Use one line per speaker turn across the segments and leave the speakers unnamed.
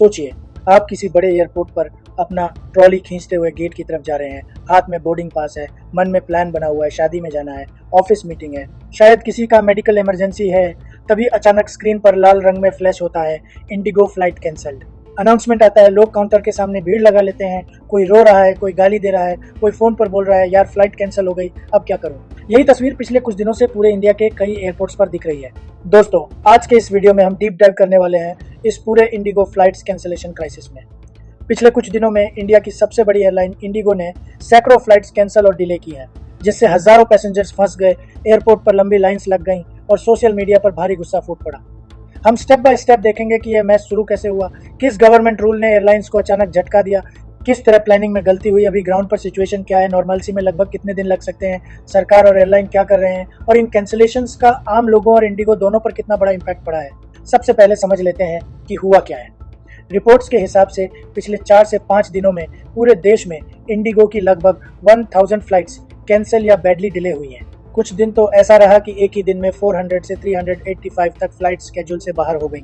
सोचिए, आप किसी बड़े एयरपोर्ट पर अपना ट्रॉली खींचते हुए गेट की तरफ जा रहे हैं। हाथ में बोर्डिंग पास है, मन में प्लान बना हुआ है, शादी में जाना है, ऑफिस मीटिंग है, शायद किसी का मेडिकल इमरजेंसी है। तभी अचानक स्क्रीन पर लाल रंग में फ्लैश होता है, इंडिगो फ्लाइट कैंसल्ड। अनाउंसमेंट आता है, लोग काउंटर के सामने भीड़ लगा लेते हैं। कोई रो रहा है, कोई गाली दे रहा है, कोई फोन पर बोल रहा है, यार फ्लाइट कैंसिल हो गई, अब क्या करूं। यही तस्वीर पिछले कुछ दिनों से पूरे इंडिया के कई एयरपोर्ट्स पर दिख रही है। दोस्तों, आज के इस वीडियो में हम डीप डाइव करने वाले हैं इस पूरे इंडिगो फ्लाइट्स कैंसिलेशन क्राइसिस में। पिछले कुछ दिनों में इंडिया की सबसे बड़ी एयरलाइन इंडिगो ने सैकड़ों फ्लाइट्स कैंसिल और डिले की हैं, जिससे हजारों पैसेंजर्स फंस गए, एयरपोर्ट पर लंबी लाइंस लग गईं और सोशल मीडिया पर भारी गुस्सा फूट पड़ा। हम स्टेप बाय स्टेप देखेंगे कि यह मैच शुरू कैसे हुआ, किस गवर्नमेंट रूल ने एयरलाइंस को अचानक झटका दिया, किस तरह प्लानिंग में गलती हुई, अभी ग्राउंड पर सिचुएशन क्या है, नॉर्मलिटी में लगभग कितने दिन लग सकते हैं, सरकार और एयरलाइन क्या कर रहे हैं और इन कैंसिलेशंस का आम लोगों और इंडिगो दोनों पर कितना बड़ा इम्पैक्ट पड़ा है। सबसे पहले समझ लेते हैं कि हुआ क्या है। रिपोर्ट्स के हिसाब से पिछले 4 से 5 दिनों में पूरे देश में इंडिगो की लगभग 1000 फ्लाइट्स कैंसिल या बैडली डिले हुई हैं। कुछ दिन तो ऐसा रहा कि एक ही दिन में 400 से 385 तक फ्लाइट स्केड्यूल से बाहर हो गई।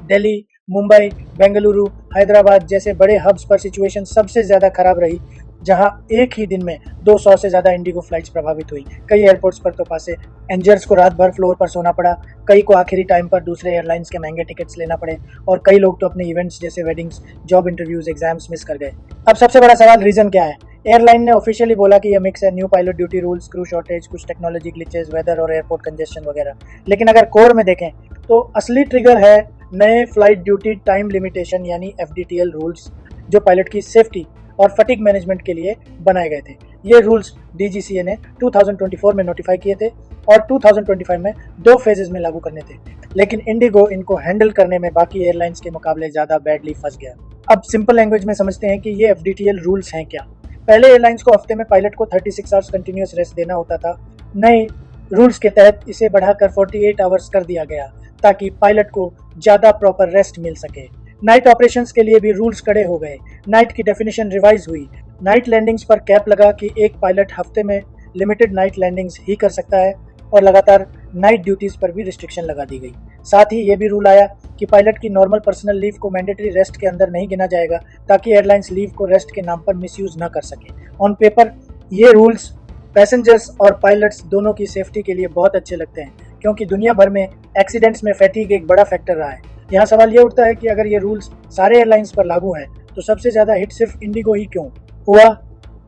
दिल्ली, मुंबई, बेंगलुरु, हैदराबाद जैसे बड़े हब्स पर सिचुएशन सबसे ज़्यादा खराब रही, जहां एक ही दिन में 200 से ज़्यादा इंडिगो फ्लाइट्स प्रभावित हुई। कई एयरपोर्ट्स पर तो पैसेंजर्स को रात भर फ्लोर पर सोना पड़ा, कई को आखिरी टाइम पर दूसरे एयरलाइंस के महंगे टिकट्स लेना पड़े और कई लोग तो अपने इवेंट्स जैसे weddings, job interviews, exams miss कर गए। अब सबसे बड़ा सवाल, रीज़न क्या है? एयरलाइन ने ऑफिशियली बोला कि यह मिक्स है, new pilot duty rules, crew shortage, कुछ टेक्नोलॉजी ग्लिचेस, वेदर और एयरपोर्ट कंजेशन वगैरह। लेकिन अगर कोर में देखें तो असली ट्रिगर है नए फ्लाइट ड्यूटी टाइम लिमिटेशन यानी FDTL रूल्स, जो पायलट की सेफ्टी और फटीग मैनेजमेंट के लिए बनाए गए थे। ये रूल्स DGCA ने 2024 में नोटिफाई किए थे और 2025 में 2 फेजेस में लागू करने थे। लेकिन इंडिगो इनको हैंडल करने में बाकी एयरलाइंस के मुकाबले ज़्यादा बैडली फंस गया। अब सिंपल लैंग्वेज में समझते हैं कि ये FDTL रूल्स हैं क्या। पहले एयरलाइंस को हफ्ते में पायलट को 36 आवर्स कंटिन्यूस रेस्ट देना होता था। नए रूल्स के तहत इसे बढ़ाकर 48 आवर्स कर दिया गया ताकि पायलट को ज़्यादा प्रॉपर रेस्ट मिल सके। नाइट ऑपरेशंस के लिए भी रूल्स कड़े हो गए। नाइट की डेफिनेशन रिवाइज हुई। नाइट लैंडिंग्स पर कैप लगा कि एक पायलट हफ्ते में लिमिटेड नाइट लैंडिंग्स ही कर सकता है और लगातार नाइट ड्यूटीज़ पर भी रिस्ट्रिक्शन लगा दी गई। साथ ही ये भी रूल आया कि पायलट की नॉर्मल पर्सनल लीव को मैंडेटरी रेस्ट के अंदर नहीं गिना जाएगा ताकि एयरलाइंस लीव को रेस्ट के नाम पर मिसयूज न कर सके। ऑन पेपर ये रूल्स पैसेंजर्स और पायलट्स दोनों की सेफ्टी के लिए बहुत अच्छे लगते हैं, क्योंकि दुनिया भर में एक्सीडेंट्स में फैटीग एक बड़ा फैक्टर रहा है। यहाँ सवाल ये उठता है कि अगर ये रूल्स सारे एयरलाइंस पर लागू हैं तो सबसे ज़्यादा हिट सिर्फ इंडिगो ही क्यों हुआ?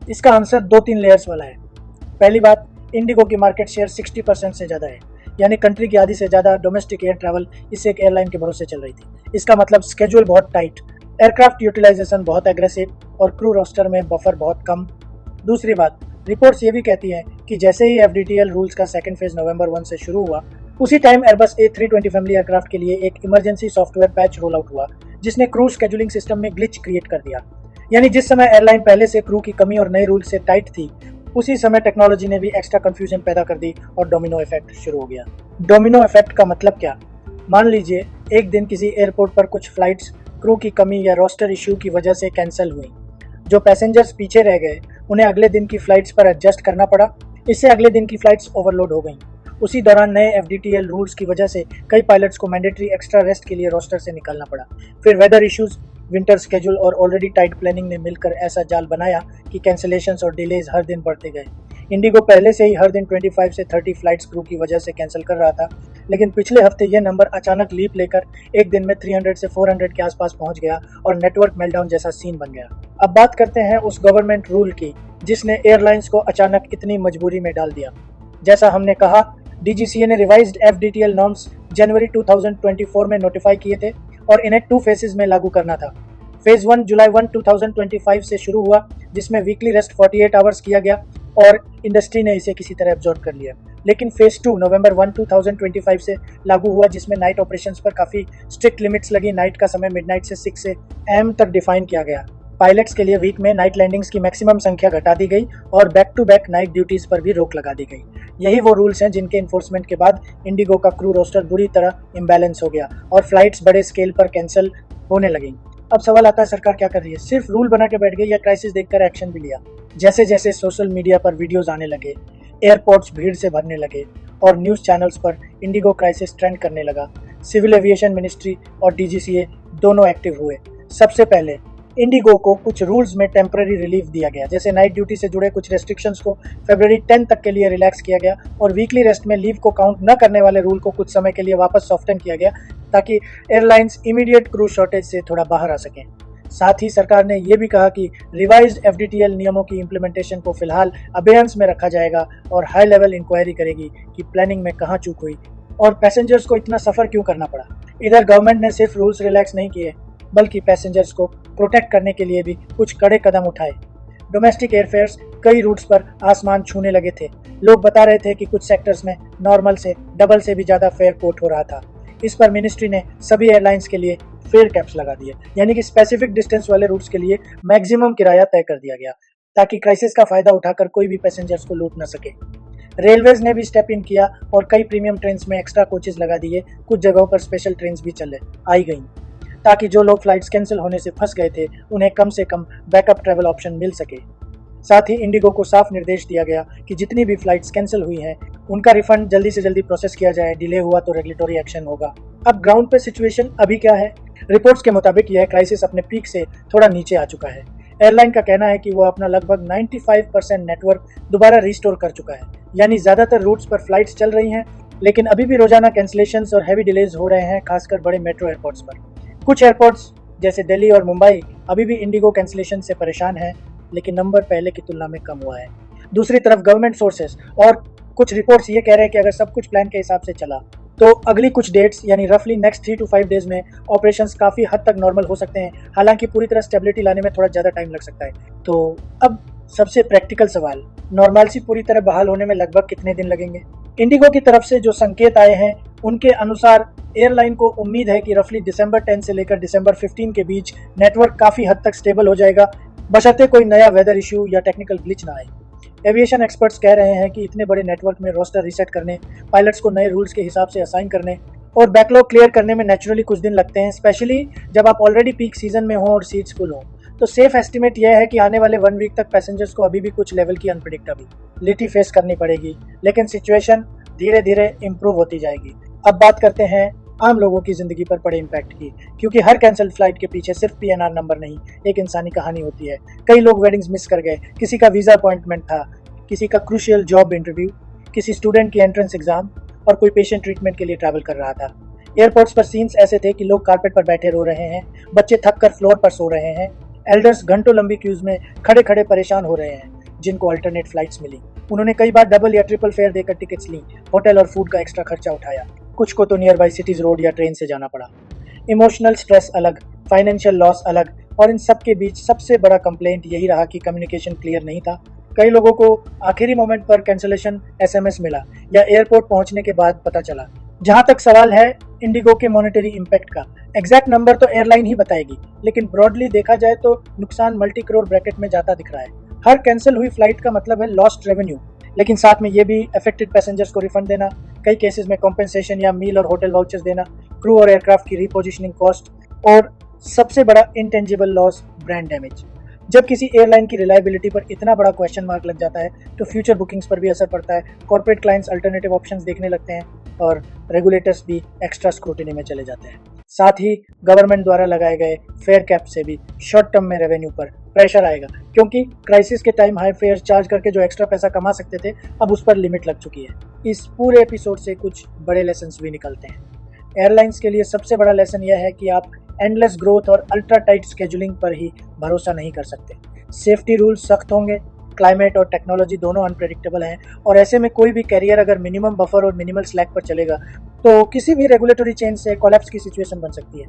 इसका आंसर 2-3 लेयर्स वाला है। पहली बात, इंडिगो की मार्केट शेयर 60% से ज़्यादा है, यानी कंट्री की आधी से ज़्यादा डोमेस्टिक एयर ट्रैवल इस एक एयरलाइन के भरोसे चल रही थी। इसका मतलब स्केड्यूल बहुत टाइट, एयरक्राफ्ट यूटिलाइजेशन बहुत एग्रेसिव और क्रू रोस्टर में बफर बहुत कम। दूसरी बात, रिपोर्ट्स ये भी कहती हैं कि जैसे ही FDTL रूल्स का सेकंड फेज नवंबर 1 से शुरू हुआ, उसी time Airbus A320 family aircraft के लिए एक emergency software patch roll out हुआ, जिसने क्रू शेड्यूलिंग सिस्टम में ग्लिच क्रिएट कर दिया। यानी जिस समय एयरलाइन पहले से क्रू की कमी और नए रूल से टाइट थी, उसी समय टेक्नोलॉजी ने भी एक्स्ट्रा कंफ्यूजन पैदा कर दी और डोमिनो इफेक्ट शुरू हो गया। डोमिनो इफेक्ट का मतलब क्या? मान लीजिए एक दिन किसी एयरपोर्ट पर कुछ फ्लाइट्स क्रू की कमी या रोस्टर इश्यू की वजह से कैंसिल हुई। जो पैसेंजर्स पीछे रह गए उन्हें अगले दिन की फ्लाइट्स पर एडजस्ट करना पड़ा। इससे अगले दिन की फ्लाइट्स ओवरलोड हो गईं। उसी दौरान नए FDTL रूल्स की वजह से कई पायलट्स को मैंडेटरी एक्स्ट्रा रेस्ट के लिए रोस्टर से निकालना पड़ा। फिर वेदर इश्यूज, विंटर स्केड्यूल और ऑलरेडी टाइट प्लानिंग ने मिलकर ऐसा जाल बनाया कि कैंसिलेशंस और डिलेज हर दिन बढ़ते गए। इंडिगो पहले से ही हर दिन 25 से 30 फ्लाइट्स क्रू की वजह से कैंसिल कर रहा था, लेकिन पिछले हफ्ते यह नंबर अचानक लीप लेकर एक दिन में 300 से 400 के आसपास पहुंच गया और नेटवर्क मेल्टडाउन जैसा सीन बन गया। अब बात करते हैं उस गवर्नमेंट रूल की जिसने एयरलाइंस को अचानक इतनी मजबूरी में डाल दिया। जैसा हमने कहा, DGCA ने रिवाइज्ड FDTL नॉर्म्स जनवरी 2024 में नोटिफाई किए थे और इन्हें 2 फेजेस में लागू करना था। फेज 1 जुलाई 1, 2025 से शुरू हुआ, जिसमें वीकली रेस्ट 48 आवर्स किया गया और इंडस्ट्री ने इसे किसी तरह एब्जॉर्ब कर लिया। लेकिन फेज 2 नवंबर 1, 2025 से लागू हुआ, जिसमें नाइट ऑपरेशंस पर काफ़ी स्ट्रिक्ट लिमिट्स लगी। नाइट का समय मिडनाइट से 6 AM तक डिफाइन किया गया। पायलट्स के लिए वीक में नाइट लैंडिंग्स की मैक्सिमम संख्या घटा दी गई और back to back night duties पर भी रोक लगा दी गई। यही वो रूल्स हैं जिनके इन्फोर्समेंट के बाद इंडिगो का क्रू रोस्टर बुरी तरह इम्बैलेंस हो गया और फ्लाइट्स बड़े स्केल पर कैंसिल होने लगी। अब सवाल आता है, सरकार क्या कर रही है? सिर्फ रूल बना के बैठ गई या क्राइसिस देखकर एक्शन भी लिया? जैसे जैसे सोशल मीडिया पर वीडियोज आने लगे, एयरपोर्ट्स भीड़ से भरने लगे और न्यूज़ चैनल्स पर इंडिगो क्राइसिस ट्रेंड करने लगा, सिविल एविएशन मिनिस्ट्री और DGCA दोनों एक्टिव हुए। सबसे पहले इंडिगो को कुछ रूल्स में टेम्पररी रिलीफ दिया गया, जैसे नाइट ड्यूटी से जुड़े कुछ रेस्ट्रिक्शंस को फरवरी 10 तक के लिए रिलैक्स किया गया और वीकली रेस्ट में लीव को काउंट न करने वाले रूल को कुछ समय के लिए वापस सॉफ्टन किया गया ताकि एयरलाइंस इमीडिएट क्रू शॉर्टेज से थोड़ा बाहर आ सकें। साथ ही सरकार ने यह भी कहा कि रिवाइज्ड एफडीटीएल नियमों की इम्प्लीमेंटेशन को फिलहाल अबेयंस में रखा जाएगा और हाई लेवल इंक्वायरी करेगी कि प्लानिंग में कहाँ चूक हुई और पैसेंजर्स को इतना सफ़र क्यों करना पड़ा। इधर गवर्नमेंट ने सिर्फ रूल्स रिलैक्स नहीं किए बल्कि पैसेंजर्स को प्रोटेक्ट करने के लिए भी कुछ कड़े कदम उठाए। डोमेस्टिक एयरफेयर्स कई रूट्स पर आसमान छूने लगे थे। लोग बता रहे थे कि कुछ सेक्टर्स में नॉर्मल से डबल से भी ज़्यादा फेयर कोट हो रहा था। इस पर मिनिस्ट्री ने सभी एयरलाइंस के लिए फेयर कैप्स लगा दिए, यानी कि स्पेसिफिक डिस्टेंस वाले रूट्स के लिए मैक्सिमम किराया तय कर दिया गया ताकि क्राइसिस का फायदा उठाकर कोई भी पैसेंजर्स को लूट न सके। रेलवेज ने भी स्टेप इन किया और कई प्रीमियम ट्रेन में एक्स्ट्रा कोचेज लगा दिए। कुछ जगहों पर स्पेशल ट्रेन भी आई गई ताकि जो लोग फ्लाइट्स कैंसिल होने से फंस गए थे उन्हें कम से कम बैकअप ट्रैवल ऑप्शन मिल सके। साथ ही इंडिगो को साफ निर्देश दिया गया कि जितनी भी फ्लाइट्स कैंसिल हुई हैं उनका रिफंड जल्दी से जल्दी प्रोसेस किया जाए, डिले हुआ तो रेगुलेटरी एक्शन होगा। अब ग्राउंड पे सिचुएशन अभी क्या है? रिपोर्ट्स के मुताबिक यह क्राइसिस अपने पीक से थोड़ा नीचे आ चुका है। एयरलाइन का कहना है कि वो अपना लगभग 95% नेटवर्क दोबारा रिस्टोर कर चुका है, यानी ज़्यादातर रूट्स पर फ्लाइट्स चल रही हैं, लेकिन अभी भी रोजाना कैंसिलेशंस और हैवी डिलेज हो रहे हैं, खासकर बड़े मेट्रो एयरपोर्ट्स पर। कुछ एयरपोर्ट्स जैसे दिल्ली और मुंबई अभी भी इंडिगो कैंसिलेशन से परेशान हैं, लेकिन नंबर पहले की तुलना में कम हुआ है। दूसरी तरफ गवर्नमेंट सोर्सेस और कुछ रिपोर्ट्स ये कह रहे हैं कि अगर सब कुछ प्लान के हिसाब से चला तो अगली कुछ डेट्स यानी रफली नेक्स्ट 3 to 5 डेज में ऑपरेशंस काफ़ी हद तक नॉर्मल हो सकते हैं। हालांकि पूरी तरह स्टेबिलिटी लाने में थोड़ा ज़्यादा टाइम लग सकता है। तो अब सबसे प्रैक्टिकल सवाल, नॉर्मलसी पूरी तरह बहाल होने में लगभग कितने दिन लगेंगे? इंडिगो की तरफ से जो संकेत आए हैं उनके अनुसार एयरलाइन को उम्मीद है कि रफली दिसंबर 10 से लेकर दिसंबर 15 के बीच नेटवर्क काफ़ी हद तक स्टेबल हो जाएगा, बशर्ते कोई नया वेदर इशू या टेक्निकल ग्लिच ना आए। एविएशन एक्सपर्ट्स कह रहे हैं कि इतने बड़े नेटवर्क में रोस्टर रीसेट करने, पायलट्स को नए रूल्स के हिसाब से असाइन करने और बैकलॉग क्लियर करने में नेचुरली कुछ दिन लगते हैं, स्पेशली जब आप ऑलरेडी पीक सीजन में हो और सीट्स फुल हो। तो सेफ एस्टिमेट यह है कि आने वाले 1 वीक तक पैसेंजर्स को अभी भी कुछ लेवल की अनप्रेडिक्टेबिलिटी फेस करनी पड़ेगी, लेकिन सिचुएशन धीरे धीरे इम्प्रूव होती जाएगी। अब बात करते हैं आम लोगों की जिंदगी पर पड़े इम्पैक्ट की, क्योंकि हर कैंसिल फ्लाइट के पीछे सिर्फ PNR नंबर नहीं, एक इंसानी कहानी होती है। कई लोग वेडिंग्स मिस कर गए, किसी का वीज़ा अपॉइंटमेंट था, किसी का क्रूशियल जॉब इंटरव्यू, किसी स्टूडेंट की एंट्रेंस एग्जाम और कोई पेशेंट ट्रीटमेंट के लिए ट्रैवल कर रहा था। एयरपोर्ट्स पर सीन्स ऐसे थे कि लोग कारपेट पर बैठे रो रहे हैं, बच्चे थक कर फ्लोर पर सो रहे हैं, एल्डर्स घंटों लंबी क्यूज में खड़े खड़े परेशान हो रहे हैं जिनको अल्टरनेट फ्लाइट्स मिली। उन्होंने कई बार डबल या ट्रिपल फेयर देकर टिकट्स ली, होटल और फूड का एक्स्ट्रा खर्चा उठाया। कुछ को तो नियर बाई सिटीज रोड या ट्रेन से जाना पड़ा। इमोशनल स्ट्रेस अलग, फाइनेंशियल लॉस अलग, और इन सब के बीच सबसे बड़ा कंप्लेंट यही रहा कि कम्युनिकेशन क्लियर नहीं था। कई लोगों को आखिरी मोमेंट पर कैंसिलेशन SMS मिला या एयरपोर्ट पहुंचने के बाद पता चला। जहां तक सवाल है इंडिगो के मॉनेटरी इम्पैक्ट का, एग्जैक्ट नंबर तो एयरलाइन ही बताएगी, लेकिन ब्रॉडली देखा जाए तो नुकसान मल्टी करोड़ ब्रैकेट में जाता दिख रहा है। हर कैंसिल हुई फ्लाइट का मतलब है लॉस्ट रेवेन्यू, लेकिन साथ में ये भी अफेक्टेड पैसेंजर्स को रिफंड देना, कई केसेस में कॉम्पेंसेशन या मील और होटल वाउचर्स देना, क्रू और एयरक्राफ्ट की रीपोजिशनिंग कॉस्ट, और सबसे बड़ा इंटेंजिबल लॉस, ब्रांड डैमेज। जब किसी एयरलाइन की रिलायबिलिटी पर इतना बड़ा क्वेश्चन मार्क लग जाता है तो फ्यूचर बुकिंग्स पर भी असर पड़ता है। कॉर्पोरेट क्लाइंट्स अल्टरनेटिव ऑप्शंस देखने लगते हैं और रेगुलेटर्स भी एक्स्ट्रा स्क्रूटिनी में चले जाते हैं। साथ ही गवर्नमेंट द्वारा लगाए गए फेयर कैप से भी शॉर्ट टर्म में रेवेन्यू पर प्रेशर आएगा, क्योंकि क्राइसिस के टाइम हाई फेयर चार्ज करके जो एक्स्ट्रा पैसा कमा सकते थे अब उस पर लिमिट लग चुकी है। इस पूरे एपिसोड से कुछ बड़े लेसन्स भी निकलते हैं। एयरलाइंस के लिए सबसे बड़ा लेसन यह है कि आप एंडलेस ग्रोथ और अल्ट्रा टाइट स्केजुलिंग पर ही भरोसा नहीं कर सकते। सेफ्टी रूल्स सख्त होंगे, क्लाइमेट और टेक्नोलॉजी दोनों अनप्रेडिक्टेबल हैं, और ऐसे में कोई भी कैरियर अगर मिनिमम बफर और मिनिमल स्लैक पर चलेगा तो किसी भी रेगुलेटरी चेंज से कोलैप्स की सिचुएशन बन सकती है।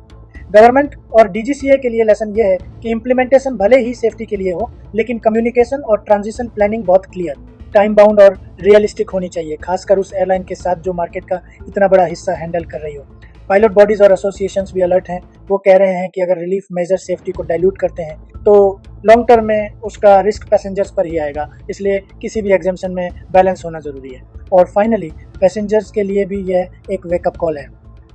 गवर्नमेंट और DGCA के लिए लेसन यह है कि इम्प्लीमेंटेशन भले ही सेफ्टी के लिए हो, लेकिन कम्युनिकेशन और ट्रांजिशन प्लानिंग बहुत क्लियर, टाइम बाउंड और रियलिस्टिक होनी चाहिए, खासकर उस एयरलाइन के साथ जो मार्केट का इतना बड़ा हिस्सा हैंडल कर रही हो। पायलट बॉडीज और एसोसिएशंस भी अलर्ट हैं। वो कह रहे हैं कि अगर रिलीफ मेजर सेफ्टी को डाइल्यूट करते हैं तो लॉन्ग टर्म में उसका रिस्क पैसेंजर्स पर ही आएगा, इसलिए किसी भी एग्जाम्पशन में बैलेंस होना ज़रूरी है। और फाइनली पैसेंजर्स के लिए भी यह एक वेकअप कॉल है।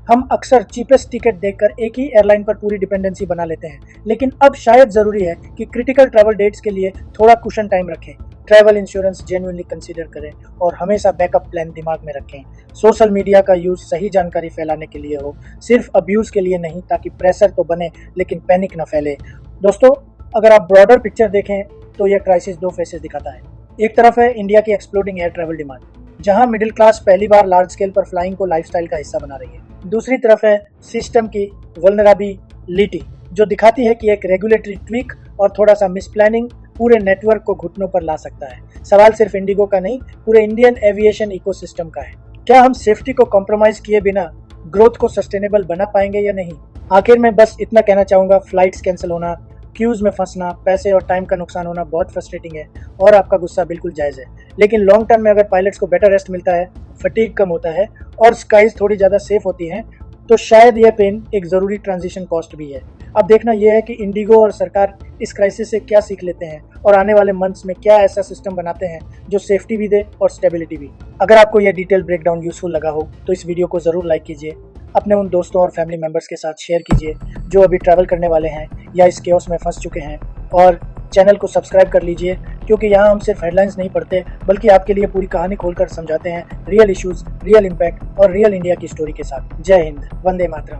हम अक्सर चीपेस्ट टिकट देखकर एक ही एयरलाइन पर पूरी डिपेंडेंसी बना लेते हैं, लेकिन अब शायद ज़रूरी है कि क्रिटिकल ट्रैवल डेट्स के लिए थोड़ा कुशन टाइम रखें। ट्रैवल इंश्योरेंस जेन्युइनली कंसीडर करें और हमेशा बैकअप प्लान दिमाग में रखें। सोशल मीडिया का यूज सही जानकारी फैलाने के लिए हो, सिर्फ अब्यूज के लिए नहीं, ताकि प्रेशर तो बने लेकिन पैनिक ना फैले। दोस्तों, अगर आप ब्रॉडर पिक्चर देखें तो यह क्राइसिस दो फेसेस दिखाता है। एक तरफ है इंडिया की एक्सप्लोडिंग एयर ट्रैवल डिमांड, जहां मिडिल क्लास पहली बार लार्ज स्केल पर फ्लाइंग को लाइफस्टाइल का हिस्सा बना रही है। दूसरी तरफ है सिस्टम की वल्नरेबिलिटी, जो दिखाती है कि एक रेगुलेटरी ट्वीक और थोड़ा सा मिसप्लानिंग पूरे नेटवर्क को घुटनों पर ला सकता है। सवाल सिर्फ इंडिगो का नहीं, पूरे इंडियन एविएशन इकोसिस्टम का है। क्या हम सेफ्टी को कॉम्प्रोमाइज किए बिना ग्रोथ को सस्टेनेबल बना पाएंगे या नहीं? आखिर में बस इतना कहना चाहूंगा, फ्लाइट्स कैंसिल होना, क्यूज में फंसना, पैसे और टाइम का नुकसान होना बहुत फ्रस्ट्रेटिंग है और आपका गुस्सा बिल्कुल जायज़ है। लेकिन लॉन्ग टर्म में अगर पायलट्स को बेटर रेस्ट मिलता है, फटीग कम होता है और स्काइज थोड़ी ज़्यादा सेफ होती हैं, तो शायद यह पेन एक ज़रूरी ट्रांजिशन कॉस्ट भी है। अब देखना यह है कि इंडिगो और सरकार इस क्राइसिस से क्या सीख लेते हैं और आने वाले मंथ्स में क्या ऐसा सिस्टम बनाते हैं जो सेफ्टी भी दे और स्टेबिलिटी भी। अगर आपको यह डिटेल ब्रेकडाउन यूजफुल लगा हो तो इस वीडियो को ज़रूर लाइक कीजिए, अपने उन दोस्तों और फैमिली मेम्बर्स के साथ शेयर कीजिए जो अभी ट्रैवल करने वाले हैं या इस केओस में फंस चुके हैं, और चैनल को सब्सक्राइब कर लीजिए, क्योंकि यहाँ हम सिर्फ हेडलाइंस नहीं पढ़ते बल्कि आपके लिए पूरी कहानी खोलकर समझाते हैं, रियल इश्यूज, रियल इम्पैक्ट और रियल इंडिया की स्टोरी के साथ। जय हिंद, वंदे मातरम।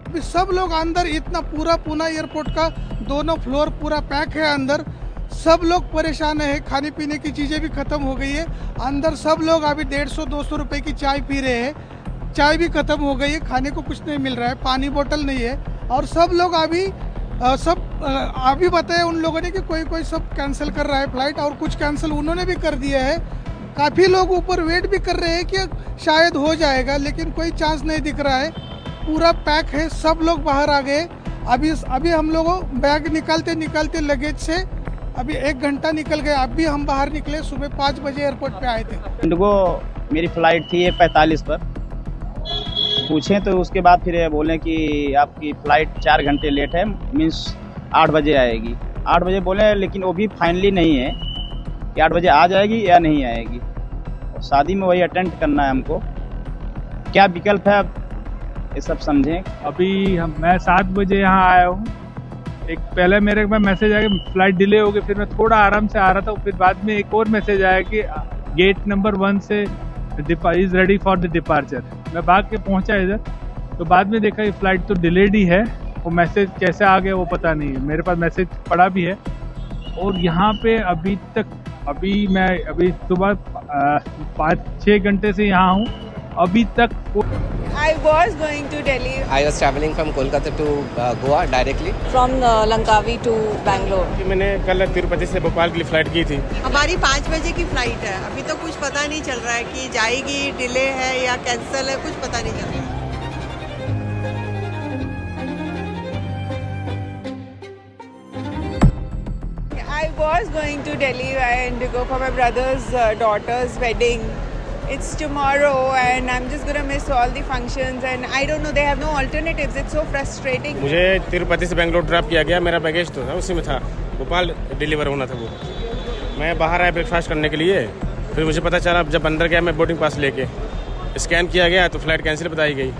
अभी सब लोग अंदर, इतना पूरा पूना एयरपोर्ट का दोनों फ्लोर पूरा पैक है अंदर, सब लोग परेशान है। खाने पीने की चीज़ें भी ख़त्म हो गई है अंदर। सब लोग अभी 150-200 रुपए की चाय पी रहे हैं, चाय भी ख़त्म हो गई है, खाने को कुछ नहीं मिल रहा है, पानी बोतल नहीं है। और सब लोग अभी बताए उन लोगों ने कि कोई सब कैंसिल कर रहा है फ्लाइट, और कुछ कैंसिल उन्होंने भी कर दिया है। काफ़ी लोग ऊपर वेट भी कर रहे हैं कि शायद हो जाएगा, लेकिन कोई चांस नहीं दिख रहा है। पूरा पैक है, सब लोग बाहर आ गए। अभी हम लोगों बैग निकालते लगेज से अभी 1 घंटा निकल गया। अभी हम बाहर निकले, सुबह 5 बजे एयरपोर्ट पे आए थे।
इंडिगो मेरी फ़्लाइट थी 45 पर, पूछें तो उसके बाद फिर बोले कि आपकी फ़्लाइट 4 घंटे लेट है, मीन्स 8 बजे आएगी। 8 बजे बोले, लेकिन वो भी फाइनली नहीं है कि 8 बजे आ जाएगी या नहीं आएगी। और शादी में वही अटेंड करना है हमको, क्या विकल्प है अब ये सब समझें।
अभी मैं 7 बजे यहाँ आया हूँ। एक पहले मेरे में मैसेज आया कि फ्लाइट डिले हो गई, फिर मैं थोड़ा आराम से आ रहा था, फिर बाद में एक और मैसेज आया कि गेट नंबर 1 से is ready for the departure. मैं भाग के पहुंचा इधर, तो बाद में देखा कि फ्लाइट तो डिलेड ही है। वो मैसेज कैसे आ गया वो पता नहीं है, मेरे पास मैसेज पड़ा भी है। और यहाँ पे अभी सुबह 5-6 घंटे से यहाँ हूँ, अभी तक
I was going to Delhi.
I was traveling from Kolkata to Goa directly.
From Langkawi to Bangalore.
मैंने कल तिरुपति से भोपाल के लिए फ्लाइट की थी।
हमारी 5 बजे की फ्लाइट है, अभी तो कुछ पता नहीं चल रहा है कि जाएगी, डिले है या कैंसिल है, कुछ पता नहीं चल रहा है।
I was going to Delhi and go for my brother's daughter's wedding. It's tomorrow and I'm just gonna miss all the functions and I don't know, they have no alternatives. It's so frustrating.
मुझे तिरुपति से Bangalore drop किया गया, मेरा baggage तो था उसी में था, भोपाल डिलीवर होना था वो। मैं बाहर आया ब्रेकफास्ट करने के लिए, फिर मुझे पता चला जब अंदर गया मैं बोर्डिंग पास लेके स्कैन किया गया तो फ्लाइट कैंसिल बताई गई।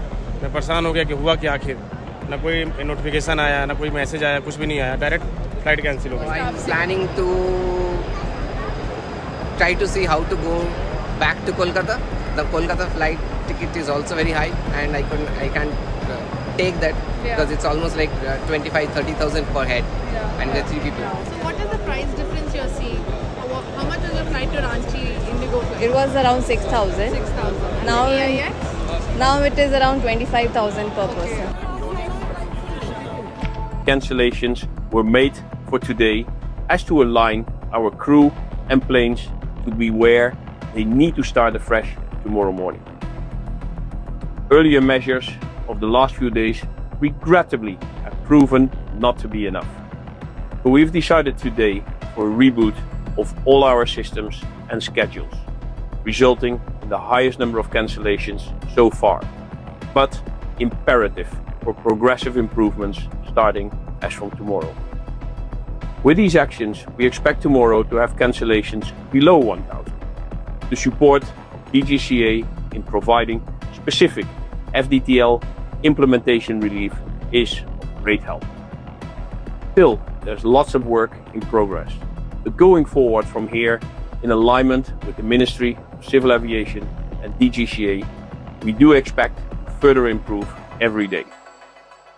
मैं परेशान हो गया कि हुआ क्या आखिर, ना कोई नोटिफिकेशन आया, ना कोई मैसेज आया, कुछ भी नहीं आया, डायरेक्ट फ्लाइट कैंसिल हो गई।
I'm planning to try to see how to go back to Kolkata. The Kolkata flight ticket is also very high and I can't take that because it's almost like 25,000-30,000 per head and the 3 people.
So what is the price difference you're seeing? How much is the flight to Ranchi Indigo flight?
It was around 6,000.
6,000.
Now it is around 25,000 per person.
Cancellations were made for today as to align our crew and planes to be where they need to start afresh tomorrow morning. Earlier measures of the last few days regrettably have proven not to be enough. So we've decided today for a reboot of all our systems and schedules, resulting in the highest number of cancellations so far, but imperative for progressive improvements starting as from tomorrow. With these actions, we expect tomorrow to have cancellations below 1,000. The support of DGCA in providing specific FDTL implementation relief is of great help. Still, there's lots of work in progress. But going forward from here, in alignment with the Ministry of Civil Aviation and DGCA, we do expect to further improve every day.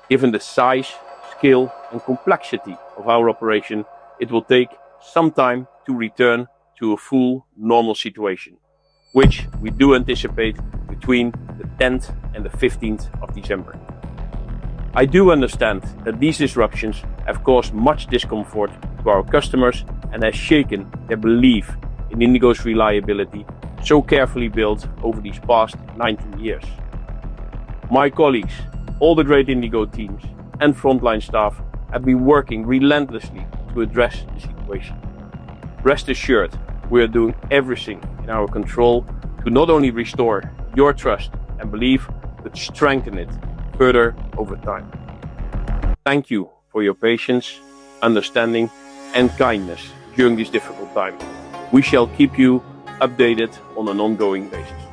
Given the size, scale and complexity of our operation, it will take some time to return to a full normal situation, which we do anticipate between the 10th and the 15th of December. I do understand that these disruptions have caused much discomfort to our customers and has shaken their belief in Indigo's reliability, so carefully built over these past 19 years. My colleagues, all the great Indigo teams and frontline staff have been working relentlessly to address the situation. Rest assured, we are doing everything in our control to not only restore your trust and belief, but strengthen it further over time. Thank you for your patience, understanding and kindness during this difficult time. We shall keep you updated on an ongoing basis.